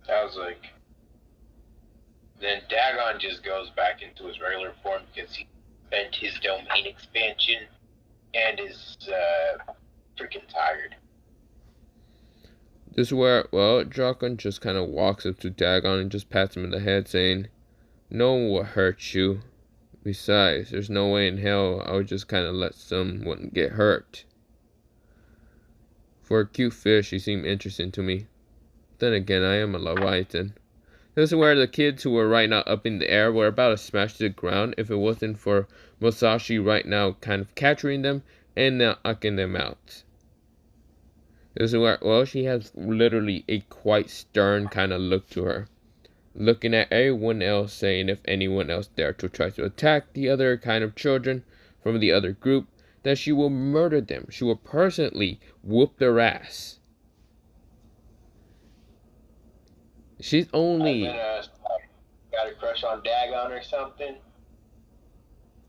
I was like, then Dagon just goes back into his regular form because he spent his domain expansion and is freaking tired. This is where, well, Drakan just kind of walks up to Dagon and just pats him in the head, saying, no one will hurt you. Besides, there's no way in hell I would just kind of let someone get hurt. For a cute fish, he seemed interesting to me. Then again, I am a Leviathan. This is where the kids who were right now up in the air were about to smash to the ground if it wasn't for Masashi right now kind of capturing them and knocking them out. This is where, well, she has literally a quite stern kind of look to her, looking at everyone else, saying if anyone else dare to try to attack the other kind of children from the other group, that she will murder them. She will personally whoop their ass. She's I only, bet got a crush on Dagon or something.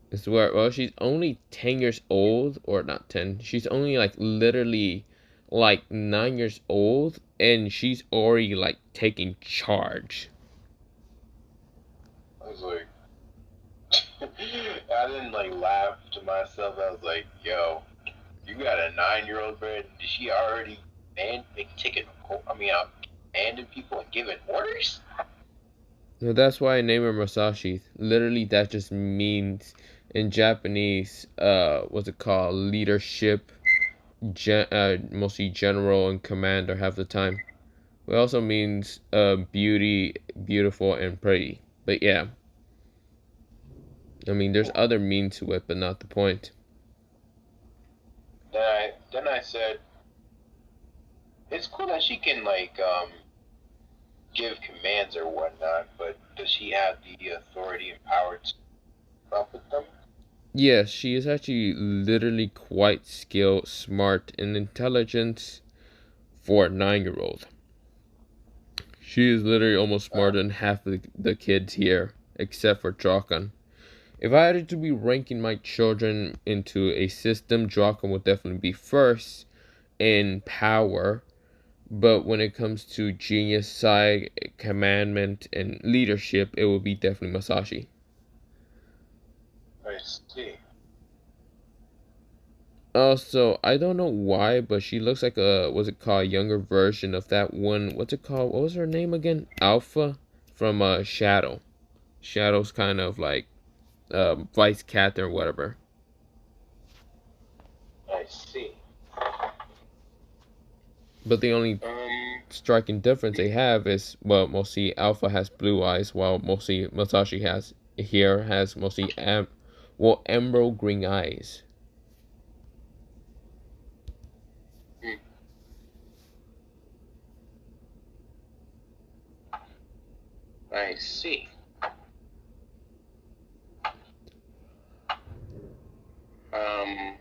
this is where, well, she's only 10 years old, or not 10, she's only like literally like 9 years old, and she's already like taking charge. I was like, I didn't like laugh to myself. I was like, yo, you got a 9-year-old, bro. Did she already taking? I mean, commanding people and giving orders. So that's why I name her Masashi. Literally, that just means in Japanese, what's it called? Leadership, mostly general and commander half the time. It also means beauty, beautiful, and pretty. But yeah, I mean, there's other meaning to it, but not the point. Then I said, it's cool that she can like give commands or whatnot, but does she have the authority and power to up with them? Yes, she is actually literally quite skilled, smart, and intelligent for a 9-year-old. She is literally almost smarter than half of the kids here, except for Drakan. If I had to be ranking my children into a system, Drakan would definitely be first in power. But when it comes to genius side, commandment, and leadership, it would be definitely Masashi. I see. Also, I don't know why, but she looks like a, what's it called, younger version of that one. What's it called? What was her name again? Alpha from Shadow. Shadow's kind of like vice captain or whatever. I see. But the only striking difference they have is, well, mostly Alpha has blue eyes, while mostly Masashi has mostly emerald green eyes. I see. Um.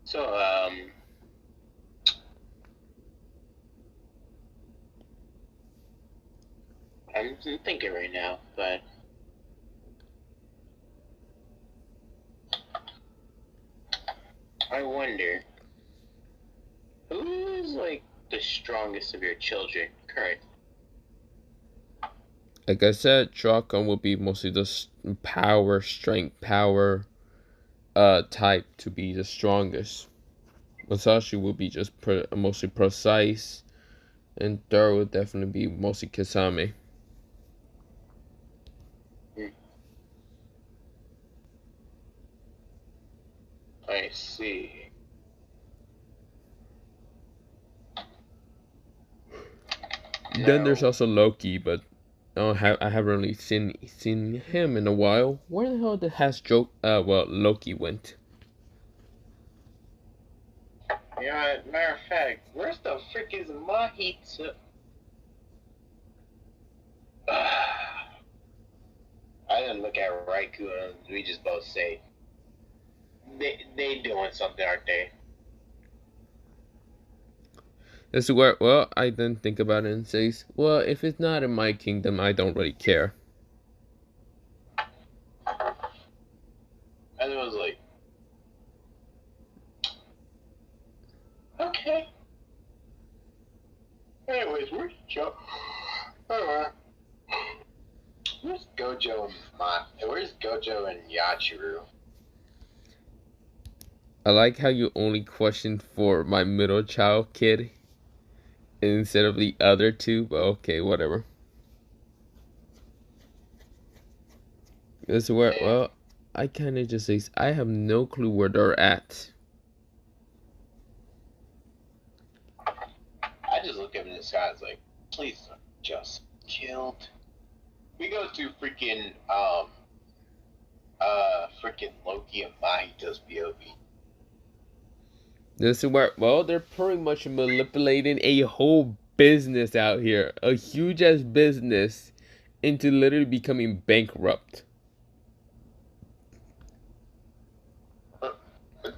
So I'm thinking right now, but I wonder who's like the strongest of your children currently. Like I said, Shotgun will be mostly the power, strength, power type to be the strongest. Masashi will be just mostly precise, and third would definitely be mostly Kasame. I see. Then there's also Loki, but I haven't really seen him in a while. Where the hell has Loki went? Yeah, matter of fact, where's the frick is Mahito? I didn't look at Raikou and we just both say they doing something, aren't they? This is where, well, I then think about it and says, well, if it's not in my kingdom, I don't really care. And it was like, okay. Anyways, where's Joe? Where's Gojo and where's Gojo and Yachiru? I like how you only questioned for my middle child kid instead of the other two, but okay, whatever. This is where, well, I kind of just say, I have no clue where they're at. I just look up in the sky, it's like, please just killed. We go to freaking freaking Loki and Mahito's POV. This is where, well, they're pretty much manipulating a whole business out here, a huge ass business, into literally becoming bankrupt.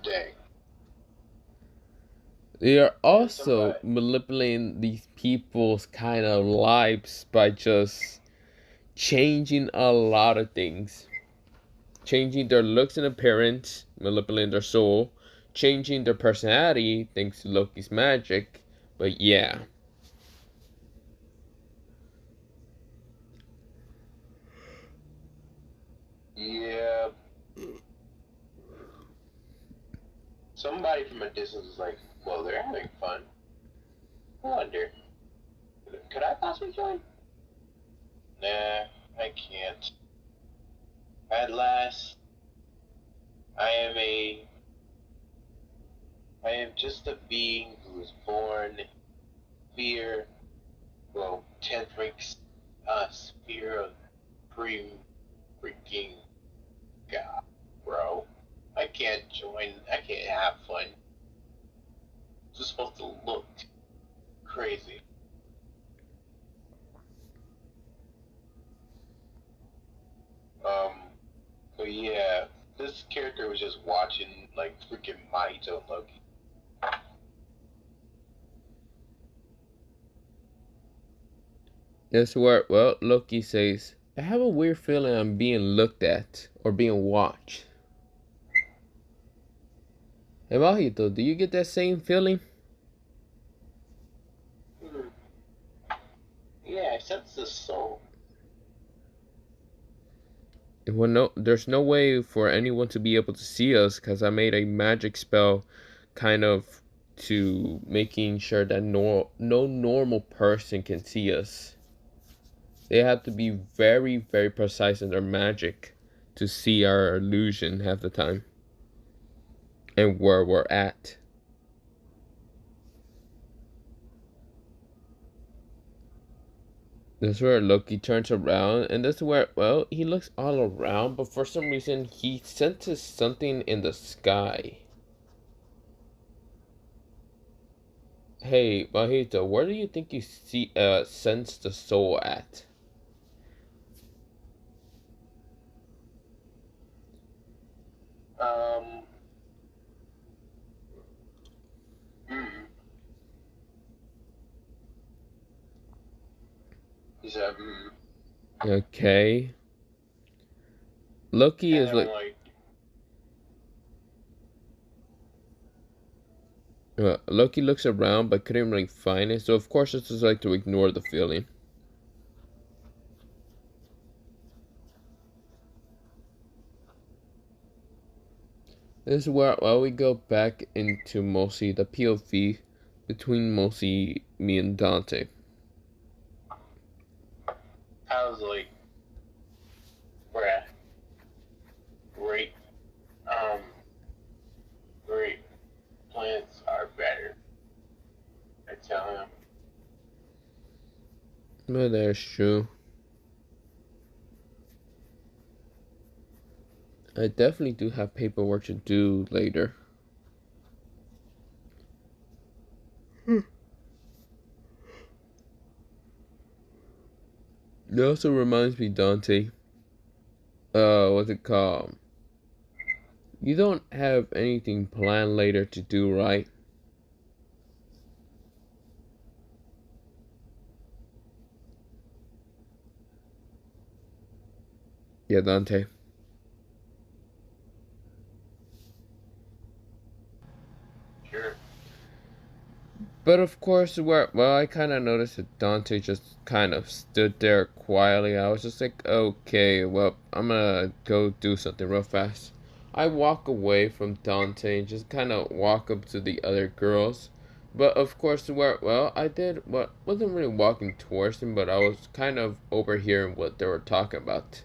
Dang. They are And also somebody. manipulating these people's kind of lives by just changing a lot of things. Changing their looks and appearance, manipulating their soul, changing their personality thanks to Loki's magic. But yeah. Yeah. Somebody from a distance is like, well, they're having fun. I wonder, could I possibly join? Nah, I can't. At last, I am a. I am just a being who was born fear. Well, 10th rank sphere of pre freaking God, bro. I can't join. I can't have fun. It's just supposed to look crazy. Um, but yeah, this character was just watching like freaking Mahito and Loki. That's where, well, Loki says, I have a weird feeling I'm being looked at or being watched. Hey, Mahito, do you get that same feeling? Hmm. Yeah, I sense the soul. Well, no, there's no way for anyone to be able to see us because I made a magic spell kind of to making sure that no normal person can see us. They have to be very, very precise in their magic to see our illusion half the time and where we're at. This is where Loki turns around, and this is where, well, he looks all around, but for some reason he senses something in the sky. Hey, Mahito, where do you think you sense the soul at? Um, mm, he said, Okay. Loki and is then I'm like, like, Loki looks around but couldn't really find it, so of course it's just like to ignore the feeling. This is where, well, we go back into mostly the POV between mostly me and Dante. I was like, bruh, great, um, great plants are better. I tell him, But that's true. I definitely do have paperwork to do later. It also reminds me, Dante, what's it called? You don't have anything planned later to do, right? Yeah, Dante. sure, But of course, well, I kind of noticed that Dante just kind of stood there quietly. I was just like, okay, well, I'm gonna go do something real fast. I walk away from Dante and just kind of walk up to the other girls. But of course, well, I did what wasn't really walking towards them, but I was kind of overhearing what they were talking about.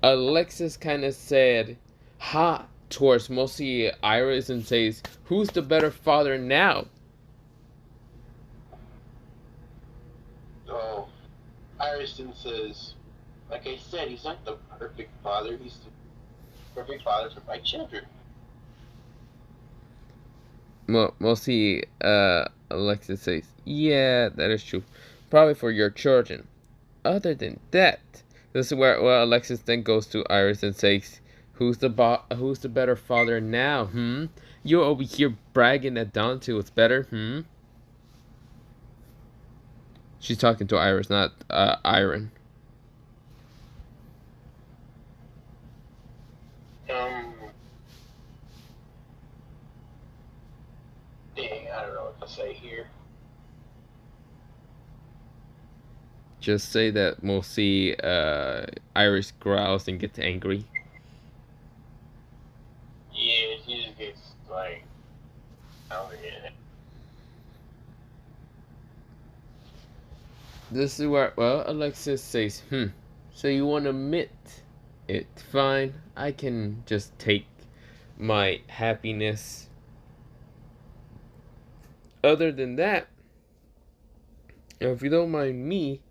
Alexis kind of said, "Ha," towards mostly Iris and says, "Who's the better father now?" oh, Iverson says, like I said, he's not the perfect father. He's the perfect father for my children. Mostly, Alexis says, yeah, that is true. Probably for your children. Other than that, this is where Alexis then goes to Iris and says, who's the better father now, hmm? You're over here bragging that Dante was better, hmm? She's talking to Iris, not Iron. Dang, I don't know what to say here. Just say that mostly Iris growls and gets angry. Yeah, she just gets like, oh yeah. This is where, Alexis says, so you want to admit it? Fine, I can just take my happiness. Other than that, if you don't mind me,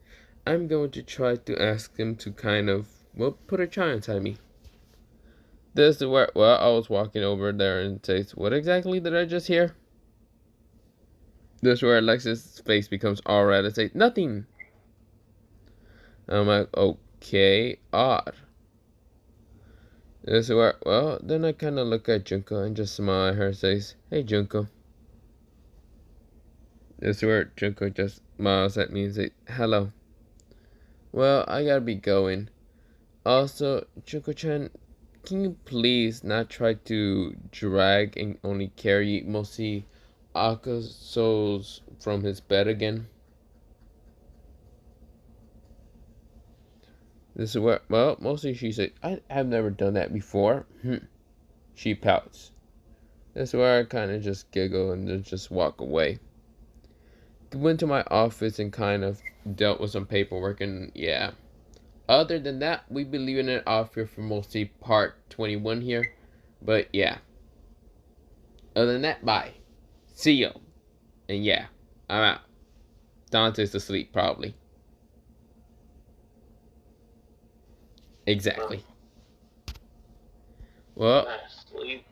I'm going to try to ask him to kind of, put a charm inside me. This is where, I was walking over there and says, what exactly did I just hear? This is where Alexis' face becomes all red and says, nothing. I'm like, okay, odd. This is where, then I kind of look at Junko and just smile at her and says, hey, Junko. This is where Junko just smiles at me and says, hello. Well, I gotta be going. Also, Junko-chan, can you please not try to drag and only carry Mosi Akaso's from his bed again? This is where, mostly she said, I've never done that before. She pouts. This is where I kind of just giggle and then just walk away. Went to my office and kind of dealt with some paperwork and yeah. Other than that, we be leaving it off here for mostly part 21 here. But yeah. Other than that, bye. See you. And yeah, I'm out. Dante's asleep probably. Exactly. Well, Sleep.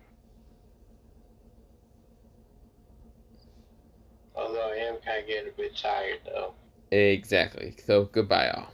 Although I am kind of getting a bit tired though. exactly. So goodbye all.